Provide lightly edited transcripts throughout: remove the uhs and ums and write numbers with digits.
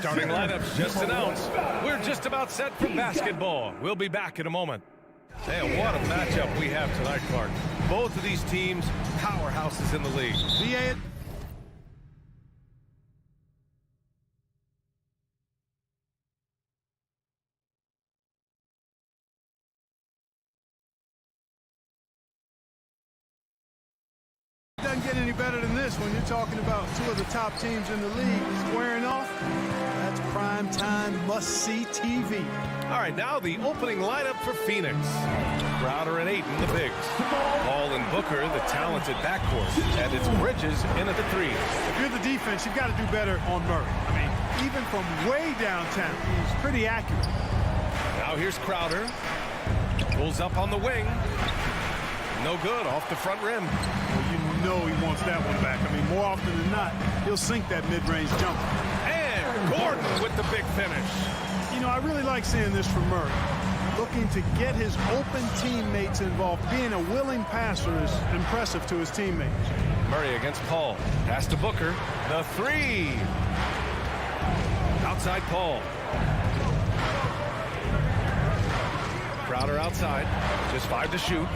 Starting lineups just announced. We're just about set for basketball. We'll be back in a moment. And what a matchup we have tonight, Clark. Both of these teams, powerhouses in the league. Doesn't get any better than this when you're talking about two of the top teams in the league squaring off. That's prime time must-see TV. All right, now the opening lineup for Phoenix. Crowder and Ayton, the bigs. Paul and Booker, the talented backcourt. And it's Bridges in at the three. If you're the defense, you've got to do better on Murray. I mean, even from way downtown, he's pretty accurate. Now here's Crowder. Pulls up on the wing. No good, off the front rim. Well, you know he wants that one back. I mean, more often than not, he'll sink that mid-range jumper. And Gordon with the big finish. You know, I really like seeing this from Murray. Looking to get his open teammates involved. Being a willing passer is impressive to his teammates. Murray against Paul. Pass to Booker. The three. Outside Paul. Crowder outside. Just 5 to shoot.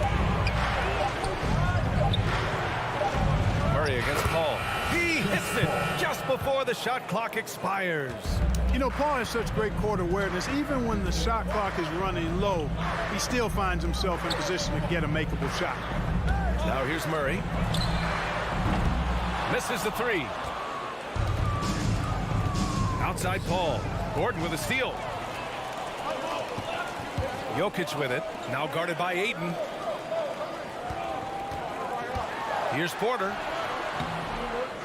Murray against Paul. He hits it just before the shot clock expires. You know, Paul has such great court awareness. Even when the shot clock is running low, he still finds himself in position to get a makeable shot. Now here's Murray. Misses the three. Outside Paul. Gordon with a steal. Jokic with it. Now guarded by Ayton. Here's Porter.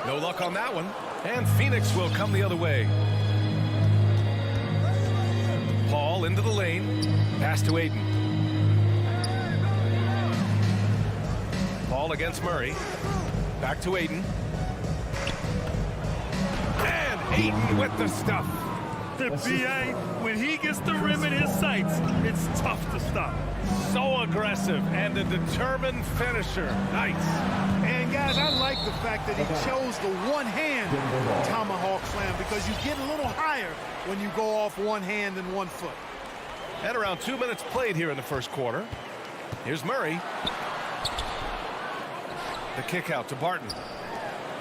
No luck on that one. And Phoenix will come the other way. Paul into the lane. Pass to Ayton. Paul against Murray. Back to Ayton. And Ayton with the stuff. The BA, when he gets the rim in his sights, it's tough to stop. So aggressive and a determined finisher. Nice. And guys, I like the fact that he chose the one-hand tomahawk slam because you get a little higher when you go off one hand and 1 foot. And around 2 minutes played here in the first quarter. Here's Murray. The kick out to Barton.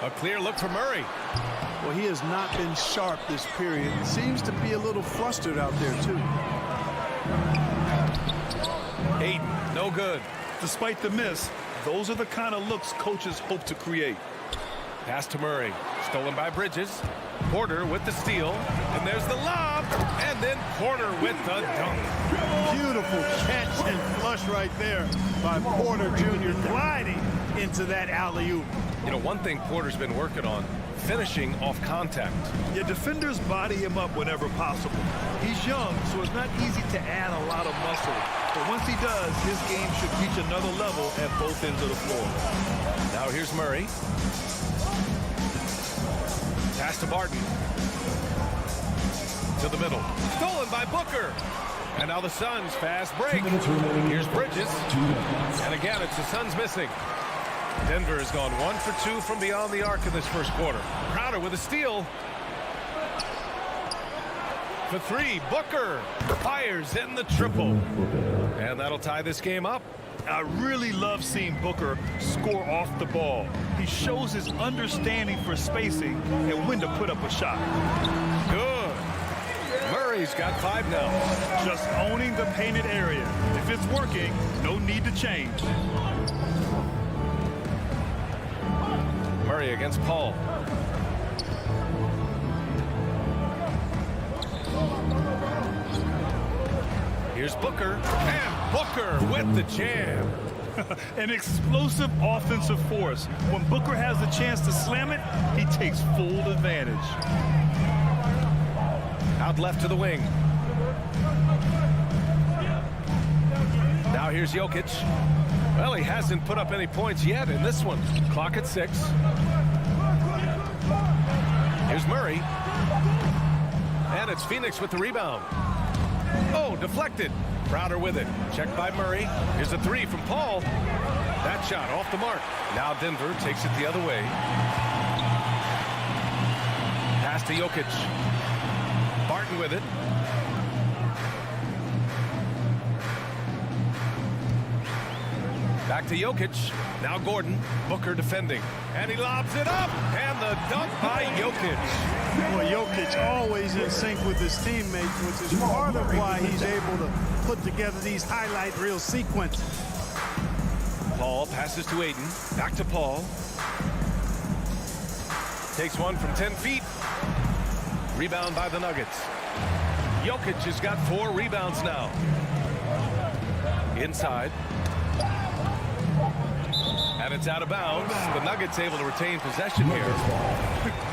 A clear look for Murray. Well, he has not been sharp this period. Seems to be a little flustered out there, too. Ayton, no good. Despite the miss, those are the kind of looks coaches hope to create. Pass to Murray. Stolen by Bridges. Porter with the steal. And there's the lob. And then Porter with the dunk. Beautiful catch and flush right there by Porter Jr. gliding into that alley-oop. You know, one thing Porter's been working on, finishing off contact. Your defenders body him up whenever possible. He's young, so it's not easy to add a lot of muscle. But once he does, his game should reach another level at both ends of the floor. Now here's Murray. Pass to Barton. To the middle. Stolen by Booker. And now the Suns fast break. Here's Bridges. And again, it's the Suns missing. Denver has gone 1 for 2 from beyond the arc in this first quarter. Crowder with a steal. For three, Booker fires in the triple. And that'll tie this game up. I really love seeing Booker score off the ball. He shows his understanding for spacing and when to put up a shot. Good. Murray's got 5 now. Just owning the painted area. If it's working, no need to change. Murray against Paul. Here's Booker. And Booker with the jam. An explosive offensive force. When Booker has a chance to slam it, he takes full advantage. Out left to the wing. Now here's Jokic. Well, he hasn't put up any points yet in this one. Clock at 6. Here's Murray. And it's Phoenix with the rebound. Oh, deflected. Crowder with it. Checked by Murray. Here's a three from Paul. That shot off the mark. Now Denver takes it the other way. Pass to Jokic. Gordon with it. Back to Jokic. Now Gordon. Booker defending. And he lobs it up. And the dunk by Jokic. Boy, Jokic always in sync with his teammates, which is part of why he's able to put together these highlight reel sequences. Paul passes to Ayton. Back to Paul. Takes one from 10 feet. Rebound by the Nuggets. Jokic has got 4 rebounds now. Inside. And it's out of bounds. The Nuggets able to retain possession here.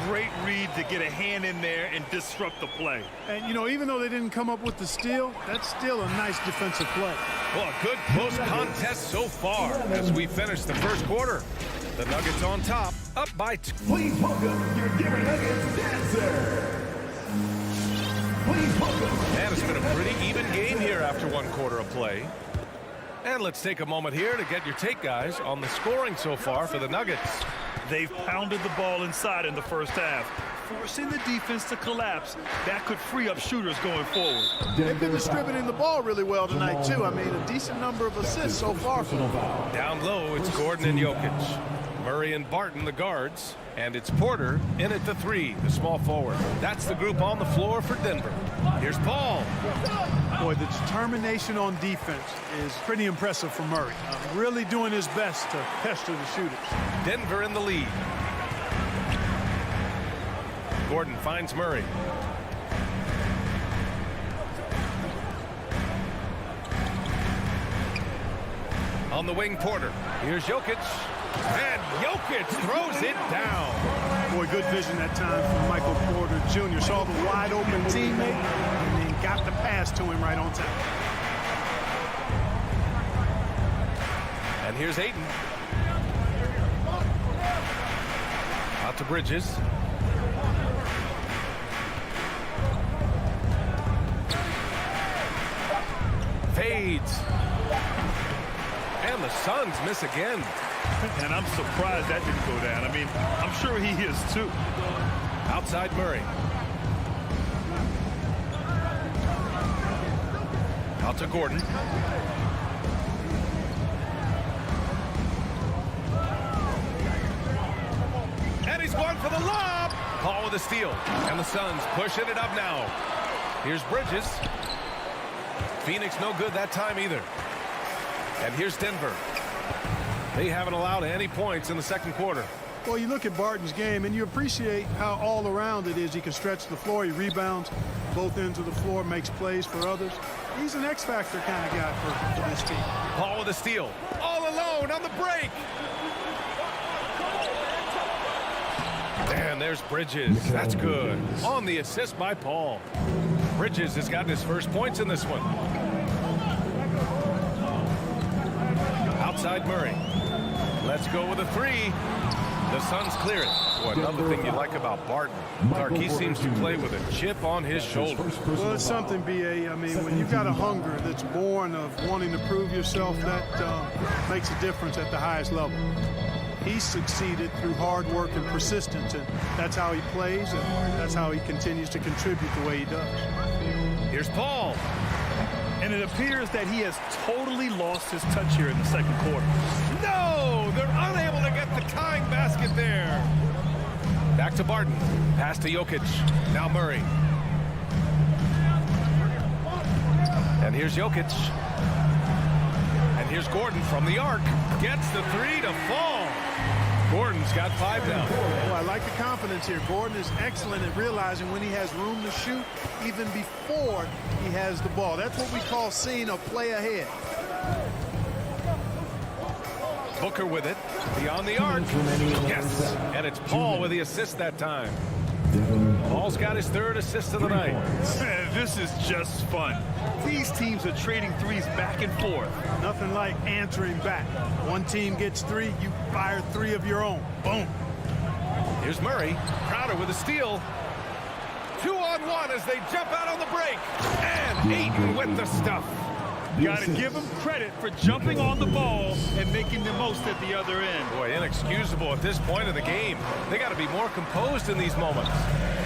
Great read to get a hand in there and disrupt the play. And, you know, even though they didn't come up with the steal, that's still a nice defensive play. Well, a good close contest so far as we finish the first quarter. The Nuggets on top, up by 2. Please welcome your Denver Nuggets dancer. Please welcome. And it's been a pretty even game here after 1 quarter of play. And let's take a moment here to get your take, guys, on the scoring so far for the Nuggets. They've pounded the ball inside in the first half, forcing the defense to collapse. That could free up shooters going forward. They've been distributing the ball really well tonight, too. I mean, a decent number of assists so far for them. Down low, it's Gordon and Jokic. Murray and Barton, the guards. And it's Porter in at the 3, the small forward. That's the group on the floor for Denver. Here's Paul. Boy, the determination on defense is pretty impressive for Murray. Really doing his best to pester the shooters. Denver in the lead. Gordon finds Murray. On the wing, Porter. Here's Jokic. And Jokic throws it down. Boy, good vision that time from Michael Porter Jr. Saw the wide open teammate and then got the pass to him right on time. And here's Ayton. Out to Bridges. Fades. And the Suns miss again. And I'm surprised that didn't go down. I mean, I'm sure he is too. Outside Murray. Out to Gordon. And he's going for the lob. Paul with a steal. And the Suns pushing it up now. Here's Bridges. Phoenix no good that time either. And here's Denver. They haven't allowed any points in the second quarter. Well, you look at Barton's game, and you appreciate how all-around it is. He can stretch the floor. He rebounds both ends of the floor, makes plays for others. He's an X-factor kind of guy for this team. Paul with a steal. All alone on the break. And there's Bridges. That's good. On the assist by Paul. Bridges has gotten his first points in this one. Outside Murray. Let's go with a 3. The Suns clear it. Boy, another thing you like about Barton, Clark, he seems to play with a chip on his shoulder. Well, it's something, B.A. I mean, when you've got a hunger that's born of wanting to prove yourself, that makes a difference at the highest level. He's succeeded through hard work and persistence, and that's how he plays, and that's how he continues to contribute the way he does. Here's Paul. And it appears that he has totally lost his touch here in the second quarter. No! They're unable to get the tying basket there. Back to Barton. Pass to Jokic. Now Murray. And here's Jokic. And here's Gordon from the arc. Gets the 3 to fall. Gordon's got 5 now. Well, I like the confidence here. Gordon is excellent at realizing when he has room to shoot, even before he has the ball. That's what we call seeing a play ahead. Booker with it. Beyond the arc. Yes. And it's Paul with the assist that time. Paul's got his 3rd assist of the night. This is just fun. These teams are trading threes back and forth. Nothing like answering back. One team gets 3, you fire 3 of your own. Boom. Here's Murray. Crowder with a steal. 2-on-1 as they jump out on the break. And Ayton with the stuff. Got to give him credit for jumping on the ball and making the most at the other end. Boy, inexcusable at this point of the game. They got to be more composed in these moments.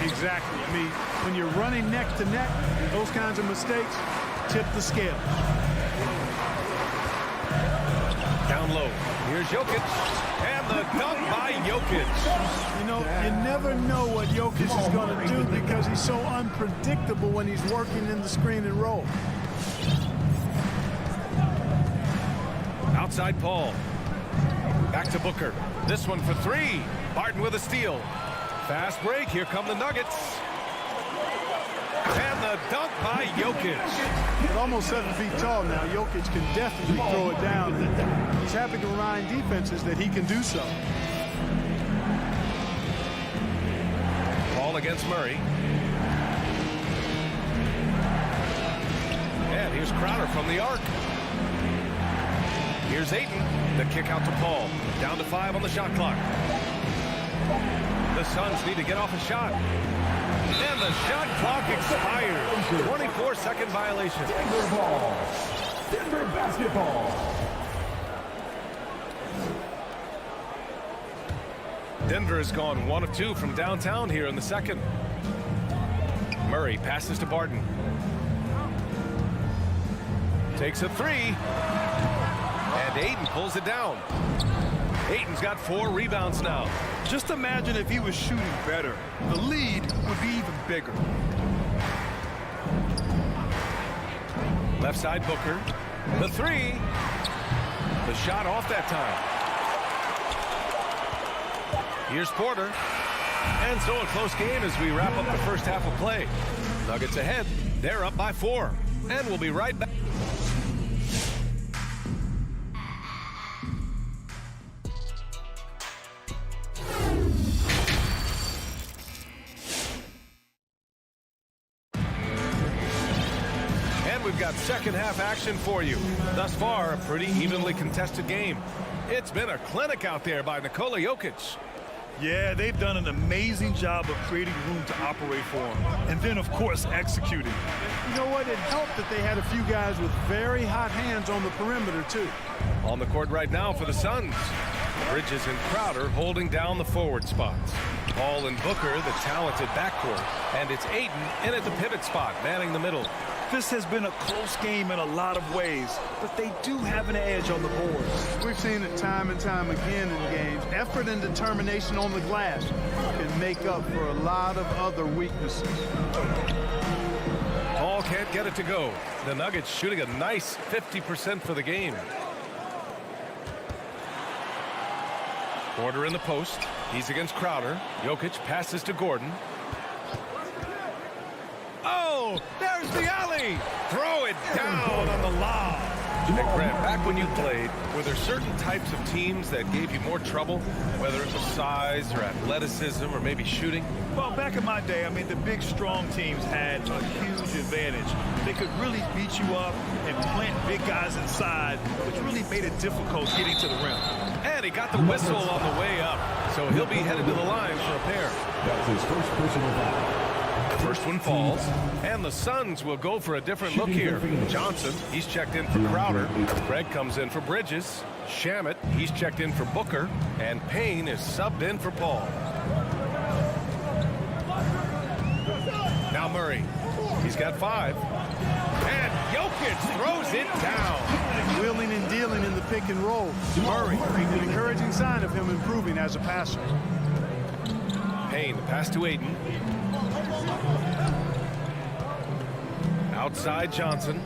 Exactly. I mean, when you're running neck to neck, those kinds of mistakes tip the scale. Down low. Here's Jokic. And the dunk by Jokic. You know, you never know what Jokic is going to do because he's so unpredictable when he's working in the screen and roll. Outside Paul. Back to Booker. This one for three. Barton with a steal. Fast break. Here come the Nuggets. And the dunk by Jokic. At almost 7 feet tall now, Jokic can definitely throw it down. He's happy to remind defenses that he can do so. Ball against Murray. And here's Crowder from the arc. Here's Ayton. The kick out to Paul. Down to 5 on the shot clock. The Suns need to get off a shot. And the shot clock expires. 24-second violation. Denver ball. Denver basketball. Denver has gone 1 of 2 from downtown here in the second. Murray passes to Barton. Takes a three. And Ayton pulls it down. Ayton's got 4 rebounds now. Just imagine if he was shooting better. The lead would be even bigger. Left side Booker. The three. The shot off that time. Here's Porter. And so a close game as we wrap up the first half of play. Nuggets ahead. They're up by 4. And we'll be right back. We've got second half action for you. Thus far, a pretty evenly contested game. It's been a clinic out there by Nikola Jokic. Yeah, they've done an amazing job of creating room to operate for him. And then, of course, executing. You know what? It helped that they had a few guys with very hot hands on the perimeter, too. On the court right now for the Suns. Bridges and Crowder holding down the forward spots. Paul and Booker, the talented backcourt. And it's Ayton in at the pivot spot, manning the middle. This has been a close game in a lot of ways, but they do have an edge on the boards. We've seen it time and time again in games. Effort and determination on the glass can make up for a lot of other weaknesses. Paul can't get it to go. The Nuggets shooting a nice 50% for the game. Porter in the post. He's against Crowder. Jokic passes to Gordon. Oh, there's the alley. Throw it down on the lob. Hey, Grant, back when you played, were there certain types of teams that gave you more trouble, whether it was size or athleticism or maybe shooting? Well, back in my day, I mean, the big, strong teams had a huge advantage. They could really beat you up and plant big guys inside, which really made it difficult getting to the rim. And he got the whistle on the way up, so he'll be headed to the line for a pair. That's his first personal foul. First one falls, and the Suns will go for a different look here. Johnson, he's checked in for Crowder. Greg comes in for Bridges. Shamet, he's checked in for Booker. And Payne is subbed in for Paul. Now Murray, he's got 5. And Jokic throws it down. Wheeling and dealing in the pick and roll. Murray, an encouraging sign of him improving as a passer. Payne, the pass to Ayton. Outside Johnson.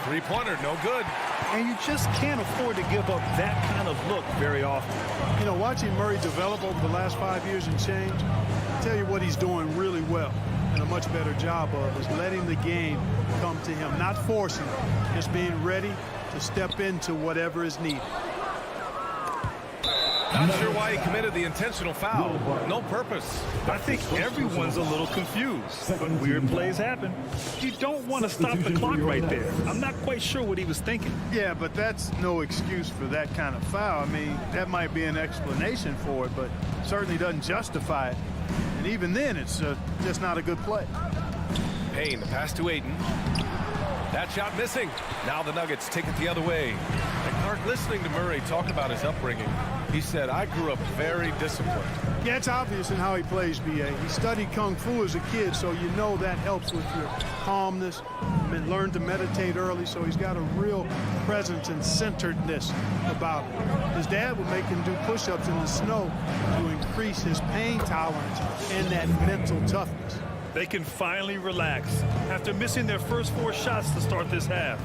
Three-pointer, no good. And you just can't afford to give up that kind of look very often. You know, watching Murray develop over the last 5 years and change, I tell you what he's doing really well and a much better job of is letting the game come to him, not forcing it, just being ready to step into whatever is needed. Not sure why he committed the intentional foul. No purpose. I think everyone's a little confused, but weird plays happen. You don't want to stop the clock right there. I'm not quite sure what he was thinking. Yeah, but that's no excuse for that kind of foul. I mean, that might be an explanation for it, but certainly doesn't justify it. And even then, it's just not a good play. Payne, the pass to Ayton. That shot missing. Now the Nuggets take it the other way. And Clark, listening to Murray talk about his upbringing, he said, I grew up very disciplined. Yeah, it's obvious in how he plays, B.A. He studied Kung Fu as a kid, so you know that helps with your calmness. And learned to meditate early, so he's got a real presence and centeredness about him. His dad would make him do push-ups in the snow to increase his pain tolerance and that mental toughness. They can finally relax after missing their first 4 shots to start this half.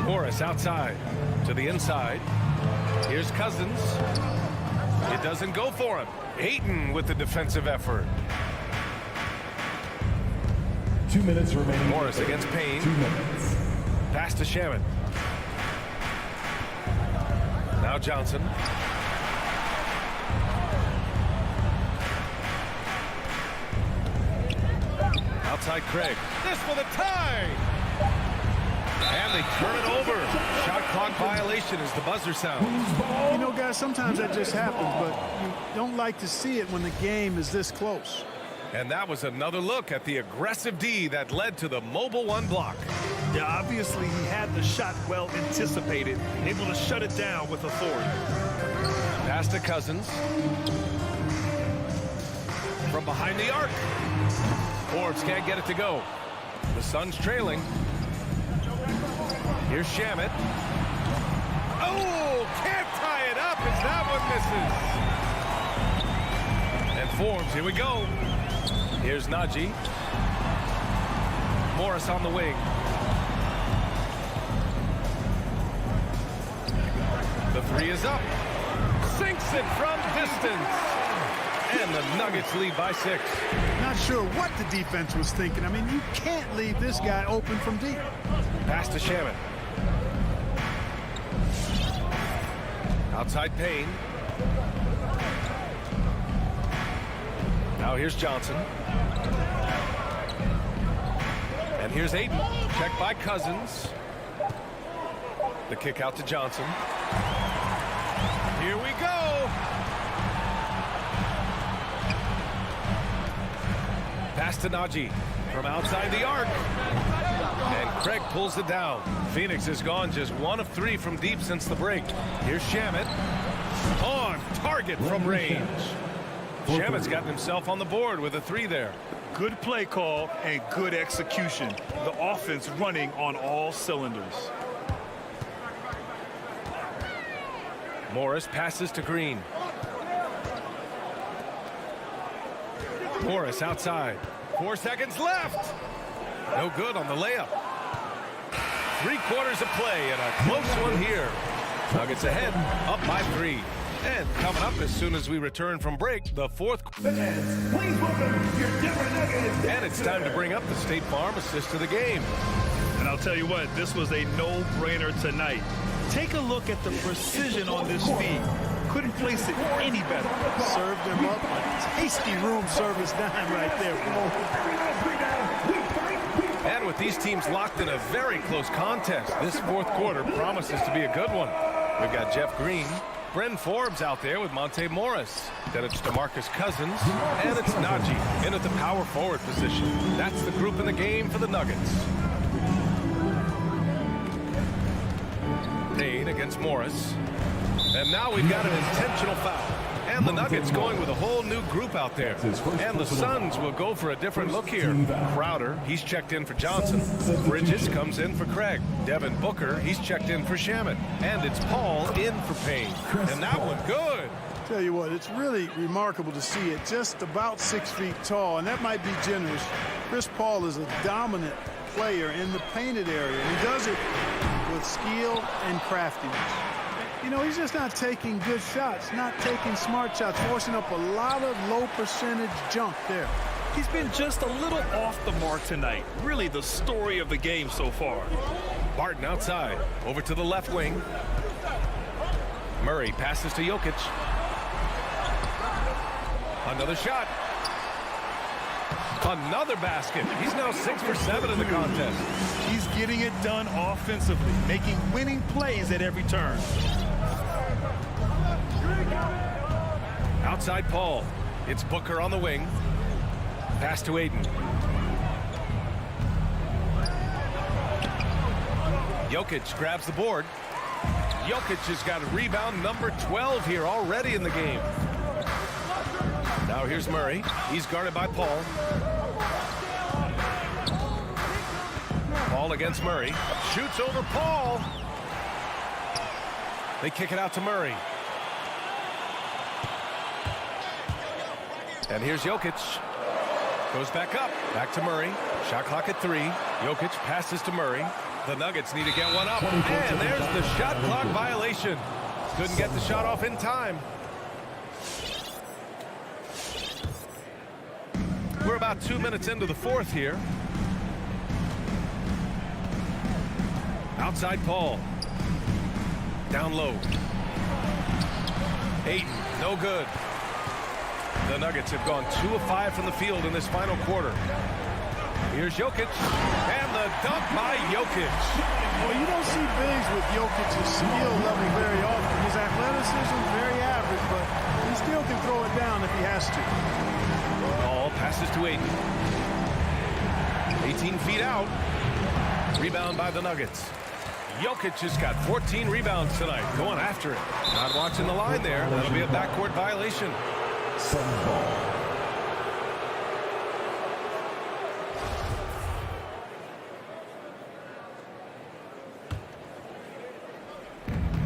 Morris outside to the inside. Here's Cousins. It doesn't go for him. Ayton with the defensive effort. 2 minutes remaining. Morris against Payne. 2 minutes. Pass to Shamet. Now Johnson. Outside Craig. This for the tie. And they turn it over. Shot clock violation as the buzzer sounds. You know, guys, sometimes that just happens, but you don't like to see it when the game is this close. And that was another look at the aggressive D that led to the Mobile One block. Yeah, obviously he had the shot well anticipated, able to shut it down with authority. Pass to Cousins. From behind the arc. Forbes can't get it to go. The Suns trailing. Here's Shamet. Oh, can't tie it up as that one misses. And Forbes, here we go. Here's Najee. Morris on the wing. The 3 is up. Sinks it from distance. And the Nuggets lead by 6. Not sure what the defense was thinking. I mean, you can't leave this guy open from deep. Pass to Shamet. Outside Payne. Now here's Johnson. And here's Ayton. Checked by Cousins. The kick out to Johnson. Here we go. Pass to Najee from outside the arc. And Craig pulls it down. Phoenix has gone just 1 of 3 from deep since the break. Here's Shamet. On target from range. Shamet's gotten himself on the board with a 3 there. Good play call and good execution. The offense running on all cylinders. Morris passes to Green. Morris outside. 4 seconds left. No good on the layup. 3/4 of play and a close one here. Nuggets ahead, up by 3. And coming up as soon as we return from break, the 4th. Fans, please welcome your Denver Nuggets. And it's time to bring up the State Farm assist to the game. And I'll tell you what, this was a no-brainer tonight. Take a look at the precision on this feed. Couldn't place it any better. Served him up a tasty room service dime right there. And with these teams locked in a very close contest, this 4th quarter promises to be a good one. We've got Jeff Green, Bryn Forbes out there with Monte Morris. Then it's DeMarcus Cousins, and it's Najee in at the power forward position. That's the group in the game for the Nuggets. Payne against Morris. And now we've got an intentional foul. And the Nuggets going with a whole new group out there. And the Suns will go for a different look here. Crowder, he's checked in for Johnson. Bridges comes in for Craig. Devin Booker, he's checked in for Shamet. And it's Paul in for Payne. And that one good. Tell you what, it's really remarkable to see it. Just about 6 feet tall, and that might be generous. Chris Paul is a dominant player in the painted area. He does it with skill and craftiness. You know, he's just not taking good shots, not taking smart shots, forcing up a lot of low percentage junk there. He's been just a little off the mark tonight. Really the story of the game so far. Barton outside, over to the left wing. Murray passes to Jokic. Another shot. Another basket. He's now 6 for 7 in the contest. He's getting it done offensively, making winning plays at every turn. Outside Paul. It's Booker on the wing. Pass to Ayton. Jokic grabs the board. Jokic has got a rebound number 12 here already in the game. Now here's Murray. He's guarded by Paul. Paul against Murray. Shoots over Paul. They kick it out to Murray. And here's Jokic. Goes back up. Back to Murray. Shot clock at 3. Jokic passes to Murray. The Nuggets need to get one up. And there's the shot clock violation. Couldn't get the shot off in time. We're about 2 minutes into the fourth here. Outside Paul. Down low. Ayton, no good. The Nuggets have gone 2 of 5 from the field in this final quarter. Here's Jokic, and the dunk by Jokic. Well, you don't see bigs with Jokic's skill level very often. His athleticism is very average, but he still can throw it down if he has to. Ball passes to Ayton. 18 feet out. Rebound by the Nuggets. Jokic has got 14 rebounds tonight, going after it. Not watching the line there. That'll be a backcourt violation.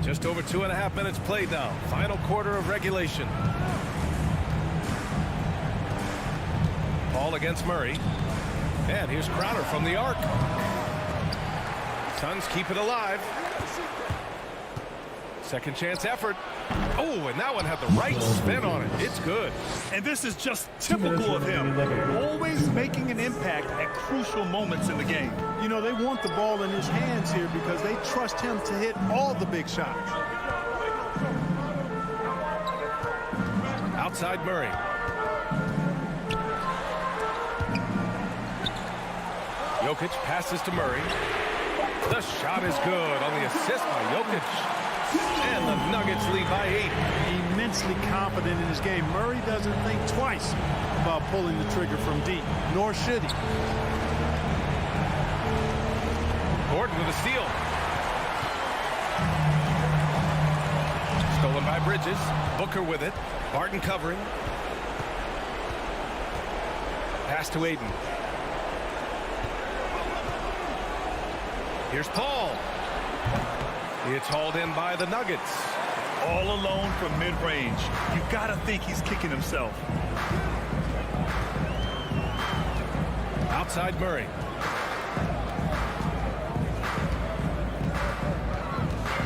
Just over 2.5 minutes played now. Final quarter of regulation. Paul against Murray. And here's Crowder from the arc. Suns keep it alive. Second chance effort. Oh, and that one had the right spin on it. It's good. And this is just typical of him. Always making an impact at crucial moments in the game. You know, they want the ball in his hands here because they trust him to hit all the big shots. Outside Murray. Jokic passes to Murray. The shot is good on the assist by Jokic. And the Nuggets lead by 8. Immensely confident in his game. Murray doesn't think twice about pulling the trigger from deep, nor should he. Gordon with a steal. Stolen by Bridges. Booker with it. Barton covering. Pass to Ayton. Here's Paul. It's hauled in by the Nuggets. All alone from mid-range. You gotta think he's kicking himself. Outside Murray.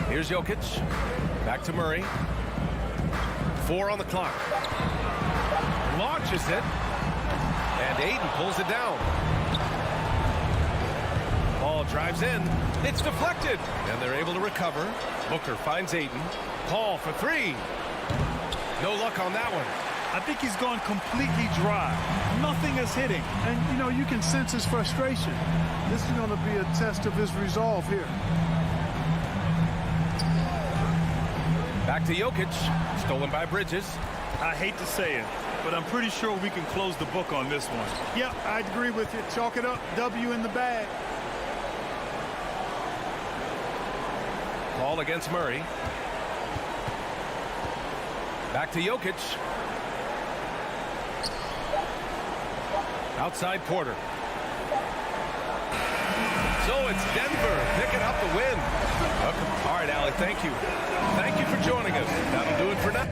Here's Jokic. Back to Murray. 4 on the clock. Launches it. And Ayton pulls it down. Ball drives in. It's deflected. And they're able to recover. Booker finds Ayton. Paul for 3. No luck on that one. I think he's gone completely dry. Nothing is hitting. And, you know, you can sense his frustration. This is going to be a test of his resolve here. Back to Jokic. Stolen by Bridges. I hate to say it, but I'm pretty sure we can close the book on this one. Yep, I'd agree with you. Chalk it up. W in the bag. Paul against Murray. Back to Jokic. Outside Porter. So it's Denver picking up the win. Okay. All right, Allie, thank you. Thank you for joining us. That'll do it for now.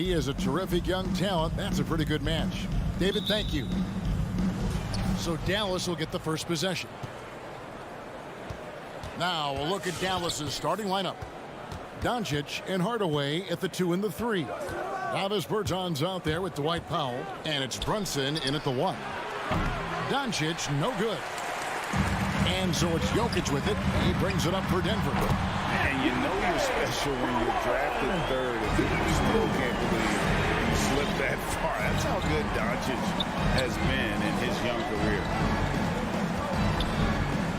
He is a terrific young talent. That's a pretty good match. David, thank you. So Dallas will get the first possession. Now we'll look at Dallas's starting lineup. Doncic and Hardaway at the 2 and the 3. Davis Bertans out there with Dwight Powell, and it's Brunson in at the 1. Doncic, no good. And so it's Jokic with it. He brings it up for Denver. And you know you're special when you're drafted third. If you still can't believe you slipped that far. That's how good Doncic has been in his young career.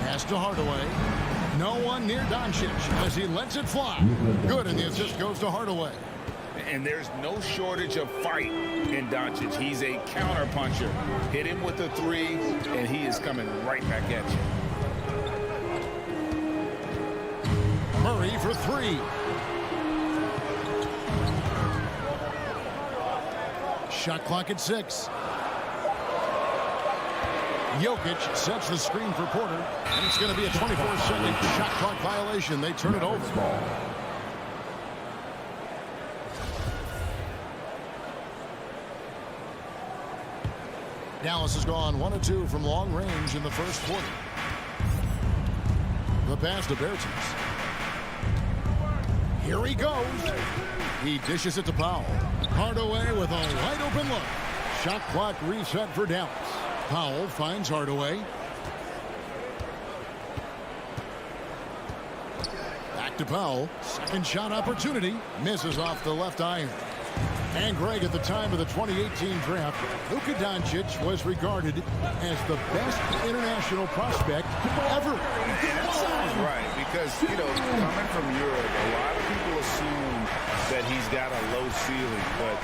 Pass to Hardaway. No one near Doncic as he lets it fly. Good, and the assist goes to Hardaway. And there's no shortage of fight in Doncic. He's a counterpuncher. Hit him with a 3, and he is coming right back at you. Murray for 3. Shot clock at 6. Jokic sets the screen for Porter, and it's going to be a 24-second shot clock violation. They turn it over. Dallas has gone 1 of 2 from long range in the first quarter. The pass to Bertans. Here he goes. He dishes it to Powell. Hardaway with a wide open look. Shot clock reset for Dallas. Powell finds Hardaway. Back to Powell. Second shot opportunity. Misses off the left iron. And Greg, at the time of the 2018 draft, Luka Doncic was regarded as the best international prospect ever. And that sounds right because, you know, coming from Europe, a lot of people assume that he's got a low ceiling, but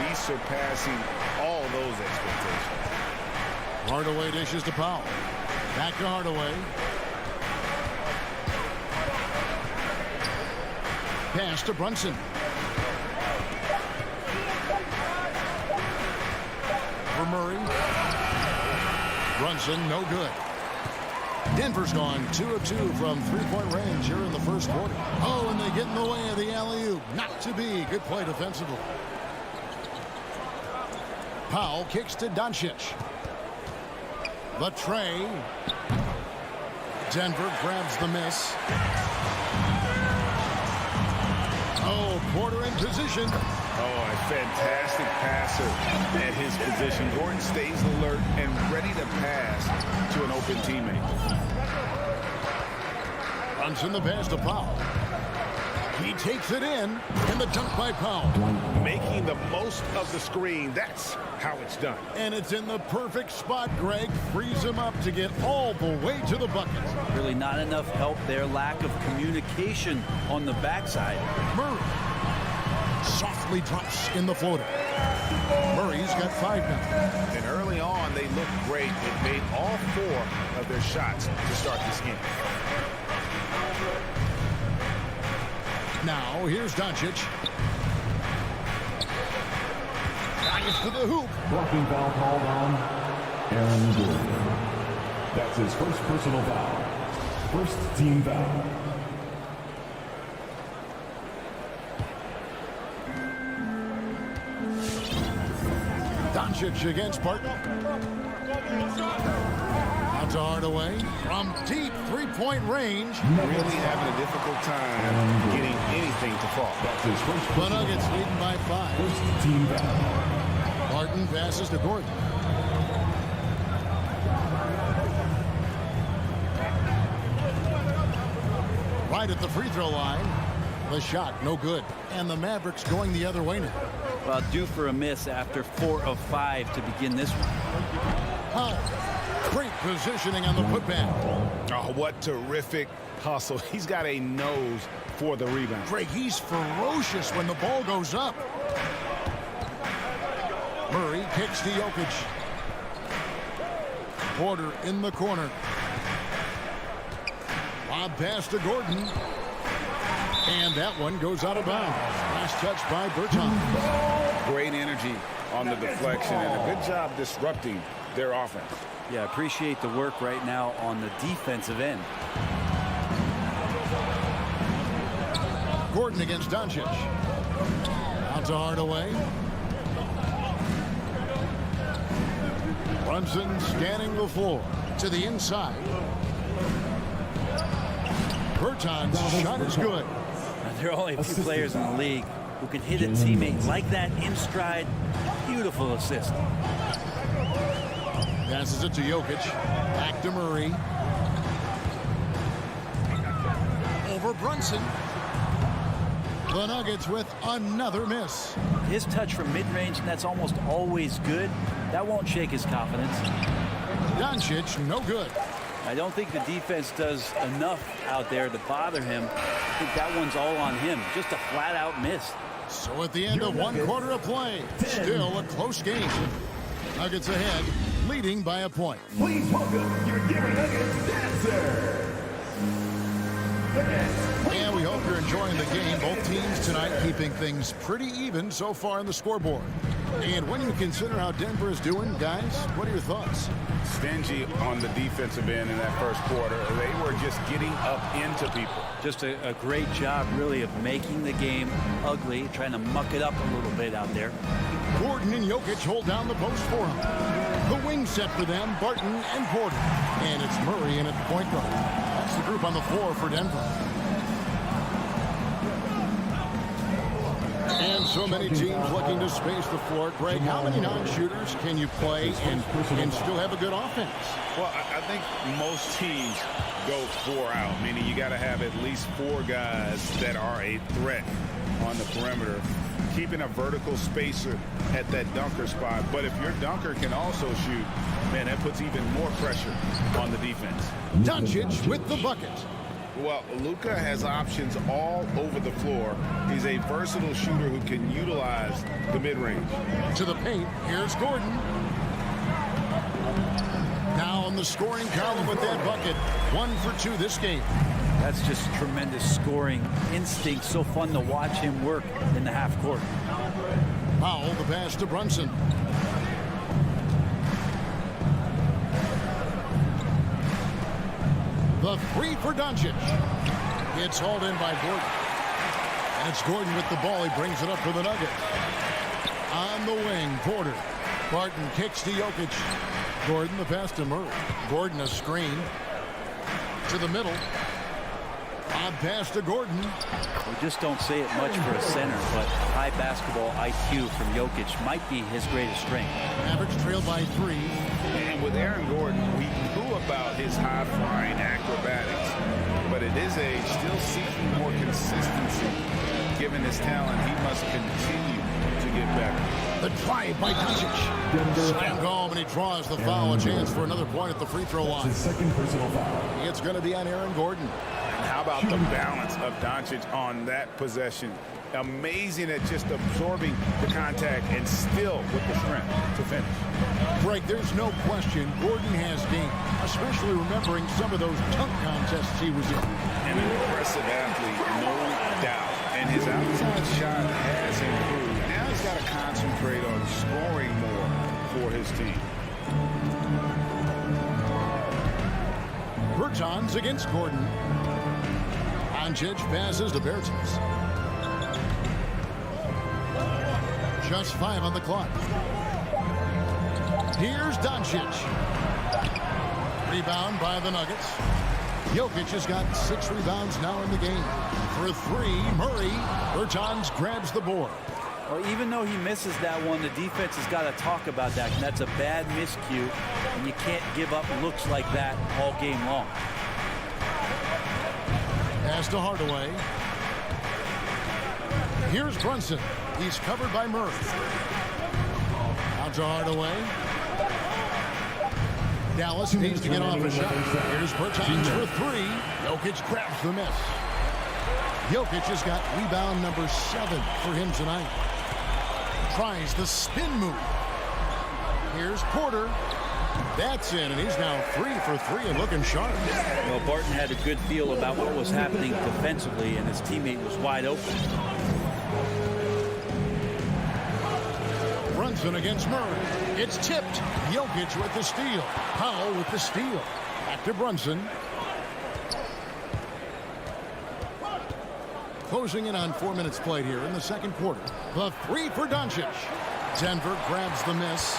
he's surpassing all those expectations. Hardaway dishes to Powell. Back to Hardaway. Pass to Brunson. For Murray. Brunson, no good. Denver's gone 2 of 2 from three-point range here in the first quarter. Oh, and they get in the way of the alley-oop. Not to be. Good play defensively. Powell kicks to Doncic. The tray. Denver grabs the miss. Oh, Porter in position. Oh, a fantastic passer at his position. Gordon stays alert and ready to pass to an open teammate. Brunson the pass to Powell. He takes it in, and the dunk by Powell. Making the most of the screen. That's how it's done. And it's in the perfect spot, Greg. Frees him up to get all the way to the bucket. Really not enough help there. Lack of communication on the backside. Murray softly drops in the floater. Murray's got 5 now. And early on, they looked great. They made all 4 of their shots to start this game. Now, here's Doncic. Drives to the hoop. Blocking foul called on Aaron Gordon. That's his first personal foul. First team foul. Doncic against Barton. Out to Hardaway. From deep three-point range. Really having a difficult time getting anything to fall. That's his first The Nuggets leading by 5. first team foul. Barton passes to Gordon. Right at the free throw line. The shot, no good. And the Mavericks going the other way now. Well, due for a miss after 4 of 5 to begin this one. Powell. Great positioning on the putback. Oh, what terrific hustle. He's got a nose for the rebound. Greg, he's ferocious when the ball goes up. Murray kicks to Jokic. Porter in the corner. Lob pass to Gordon. And that one goes out of bounds. Last touch by Bertans. Great energy on the deflection and a good job disrupting their offense. Yeah, appreciate the work right now on the defensive end. Gordon against Doncic. Out Out to Hardaway. Brunson scanning the floor to the inside. Berton's shot is good. There are only a few players in the league who can hit a teammate like that in stride. Beautiful assist. Passes it to Jokic. Back to Murray. Over Brunson. The Nuggets with another miss. His touch from mid-range, and that's almost always good. That won't shake his confidence. Doncic, no good. I don't think the defense does enough out there to bother him. I think that one's all on him. Just a flat-out miss. So at the end of one quarter of play, still a close game. Nuggets ahead, leading by a point. Please welcome your Denver Nuggets dancer. And we hope you're enjoying the game. Both teams tonight keeping things pretty even so far on the scoreboard. And when you consider how Denver is doing, guys, what are your thoughts? Stingy on the defensive end in that first quarter. They were just getting up into people. Just a great job, really, of making the game ugly, trying to muck it up a little bit out there. Gordon and Jokic hold down the post for him. The wing set for them, Barton and Porter. And it's Murray in at the point guard. That's the group on the floor for Denver. And so many teams looking to space the floor. Greg, how many non-shooters can you play and still have a good offense? Well, I think most teams go 4 out, meaning you got to have at least 4 guys that are a threat on the perimeter, keeping a vertical spacer at that dunker spot. But if your dunker can also shoot, man, that puts even more pressure on the defense. Doncic with the bucket. Well, Luka has options all over the floor. He's a versatile shooter who can utilize the mid-range. To the paint, here's Gordon. Now on the scoring column with that bucket. 1 for 2 this game. That's just tremendous scoring instinct. So fun to watch him work in the half court. Powell, the pass to Brunson. The 3 for Doncic. It's hauled in by Gordon. And it's Gordon with the ball. He brings it up for the Nuggets. On the wing, Porter. Barton kicks to Jokic. Gordon the pass to Murray. Gordon a screen. To the middle. Odd pass to Gordon. We just don't say it much for a center, but high basketball IQ from Jokic might be his greatest strength. Mavericks trailed by 3. And with Aaron Gordon, we knew about his high-flying acrobatics, but at his age, still seeking more consistency. Given his talent, he must continue to get better. The drive by Doncic. Slam home, and he draws the foul. A chance for another point at the free throw line. His second personal foul. It's going to be on Aaron Gordon. And how about the balance of Doncic on that possession? Amazing at just absorbing the contact and still with the strength to finish. Greg, there's no question Gordon has game, especially remembering some of those dunk contests he was in. An impressive athlete, no doubt. And his outside shot has improved. Now he's got to concentrate on scoring more for his team. Bertans against Gordon. Doncic passes to Bertans. Just 5 on the clock. Here's Doncic. Rebound by the Nuggets. Jokic has got 6 rebounds now in the game. For 3, Murray. Bertans grabs the board. Well, even though he misses that one, the defense has got to talk about that. And that's a bad miscue, and you can't give up looks like that all game long. Pass to Hardaway. Here's Brunson. He's covered by Murray. Out to Hardaway. Dallas needs to get off a shot. Here's Bertans for 3. Jokic grabs the miss. Jokic has got rebound number 7 for him tonight. Tries the spin move. Here's Porter. That's in, and he's now 3 for 3 and looking sharp. Well, Barton had a good feel about what was happening defensively, and his teammate was wide open. Brunson against Murray. It's tipped. Jokic with the steal. Powell with the steal. Back to Brunson. Closing in on 4 minutes played here in the second quarter. The three for Doncic. Denver grabs the miss.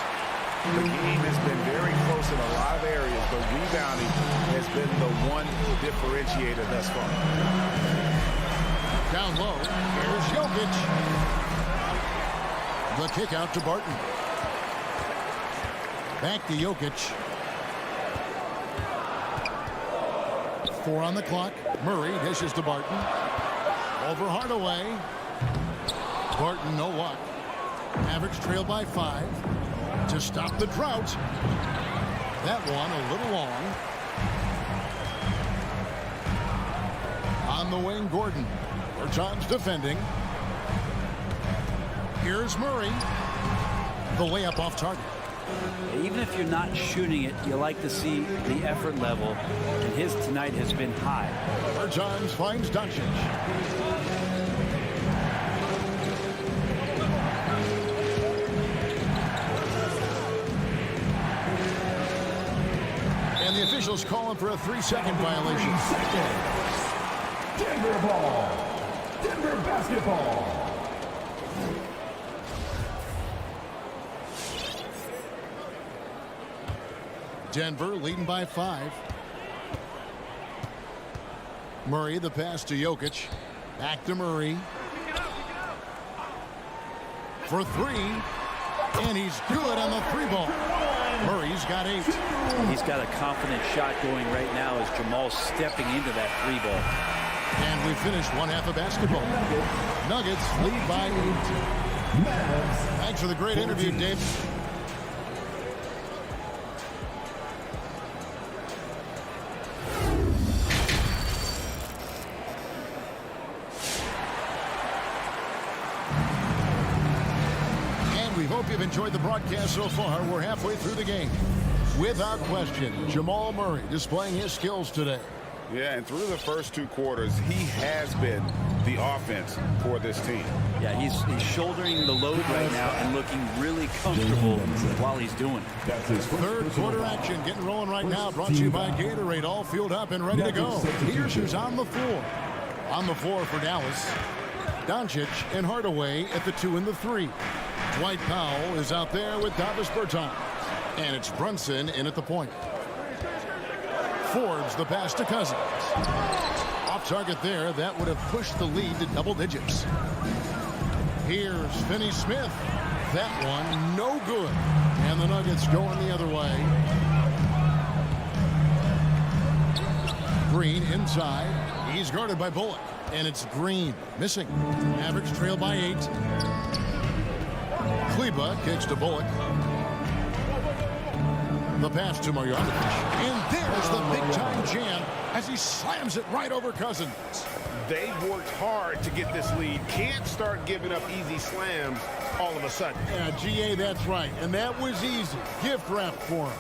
The game has been very close in a lot of areas, but rebounding has been the one differentiator thus far. Down low, here's Jokic. The kick out to Barton. Back to Jokic. 4 on the clock. Murray dishes to Barton. Over Hardaway. Barton, no luck. Mavericks trail by 5 to stop the drought. That one a little long. On the wing, Gordon. Bertans defending. Here's Murray. The layup off target. Even if you're not shooting it, you like to see the effort level, and his tonight has been high. Bertans finds Doncic. And the officials calling for a 3-second violation. Denver ball. Denver basketball. Denver leading by 5. Murray, the pass to Jokic. Back to Murray. For 3. And he's good on the 3-ball. Murray's got 8. He's got a confident shot going right now as Jamal's stepping into that 3-ball. And we finished one half of basketball. Nuggets lead by 8. Thanks for the great interview, Dave. We hope you've enjoyed the broadcast so far. We're halfway through the game. Without question, Jamal Murray displaying his skills today. Yeah, and through the first 2 quarters, he has been the offense for this team. Yeah, he's shouldering the load right now and looking really comfortable while he's doing it. That's his Third quarter action getting rolling right now. Brought to you by Gatorade. All fueled up and ready to go. Here's who's on the floor. On the floor for Dallas. Doncic and Hardaway at the 2 and the 3. Dwight Powell is out there with Davis Bertans. And it's Brunson in at the point. Fords the pass to Cousins. Off target there. That would have pushed the lead to double digits. Here's Finney-Smith. That one no good. And the Nuggets going the other way. Green inside. He's guarded by Bullock. And it's Green missing. Mavericks trail by 8. Kleber kicks to Bullock. The pass to Marjanovic. And there's the big-time jam as he slams it right over Cousins. They've worked hard to get this lead. Can't start giving up easy slams all of a sudden. Yeah, GA, that's right. And that was easy. Gift wrap for him.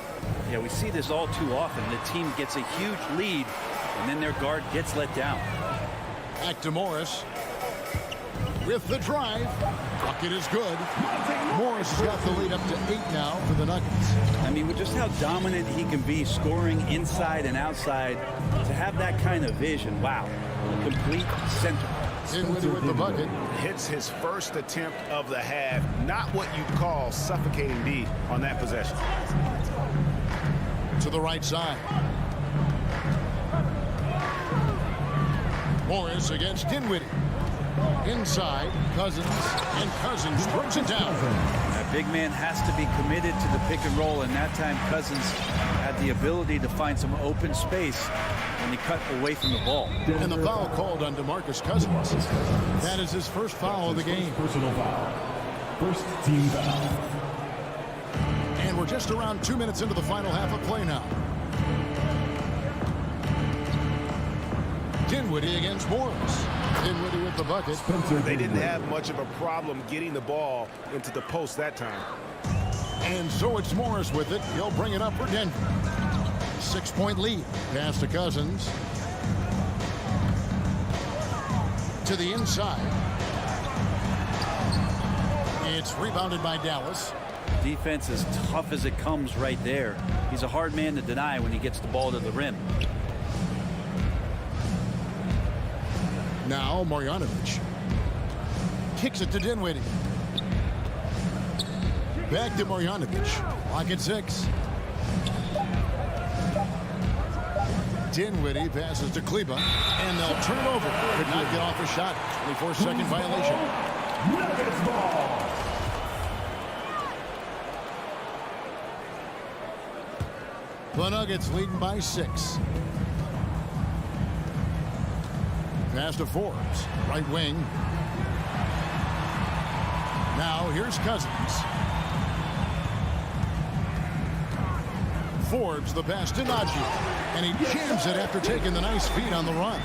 Yeah, we see this all too often. The team gets a huge lead, and then their guard gets let down. Back to Morris. With the drive. Bucket is good. Morris has got the lead up to 8 now for the Nuggets. I mean, with just how dominant he can be scoring inside and outside, to have that kind of vision, wow. Complete center. Dinwiddie with the bucket. Hits his first attempt of the half. Not what you'd call suffocating D on that possession. To the right side. Morris against Dinwiddie. Inside, Cousins, and Cousins throws it down. That big man has to be committed to the pick and roll, and that time Cousins had the ability to find some open space when he cut away from the ball. And the foul called on DeMarcus Cousins. That is his first foul of the game. Personal foul. First team foul. And we're just around 2 minutes into the final half of play now. Dinwiddie against Morris. Dinwiddie with the bucket. They didn't have much of a problem getting the ball into the post that time. And so it's Morris with it. He'll bring it up for Denver. 6-point lead. Pass to Cousins. To the inside. It's rebounded by Dallas. Defense as tough as it comes right there. He's a hard man to deny when he gets the ball to the rim. Now Marjanovic. Kicks it to Dinwiddie. Back to Marjanovic. Lock at 6. Dinwiddie passes to Kleba, and they'll turn it over. Could not get off a shot. 24-second violation. Nuggets ball. The Nuggets leading by 6. Pass to Forbes. Right wing. Now here's Cousins. Forbes the pass to Najee. And he jams it after taking the nice feed on the run.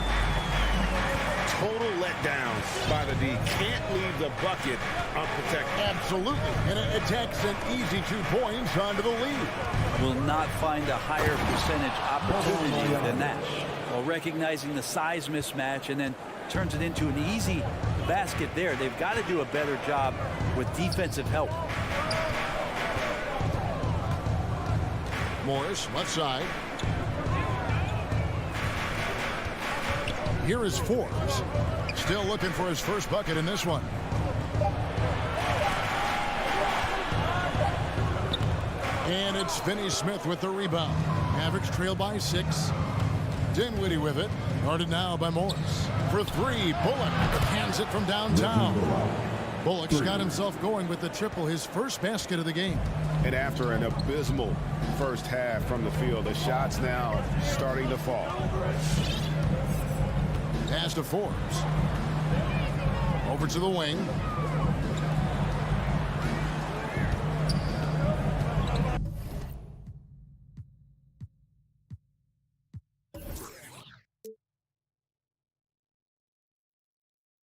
Total letdown by the D. Can't leave the bucket unprotected. Absolutely. And it takes an easy 2 points onto the lead. Will not find a higher percentage opportunity than that. Well, recognizing the size mismatch and then turns it into an easy basket there. They've got to do a better job with defensive help. Morris, left side. Here is Forbes. Still looking for his first bucket in this one. And it's Finney Smith with the rebound. Mavericks trail by 6. Dinwiddie with it. Guarded now by Morris. For 3, Bullock hands it from downtown. Bullock's got himself going with the triple, his first basket of the game. And after an abysmal first half from the field, the shots now starting to fall. Pass to Forbes. Over to the wing.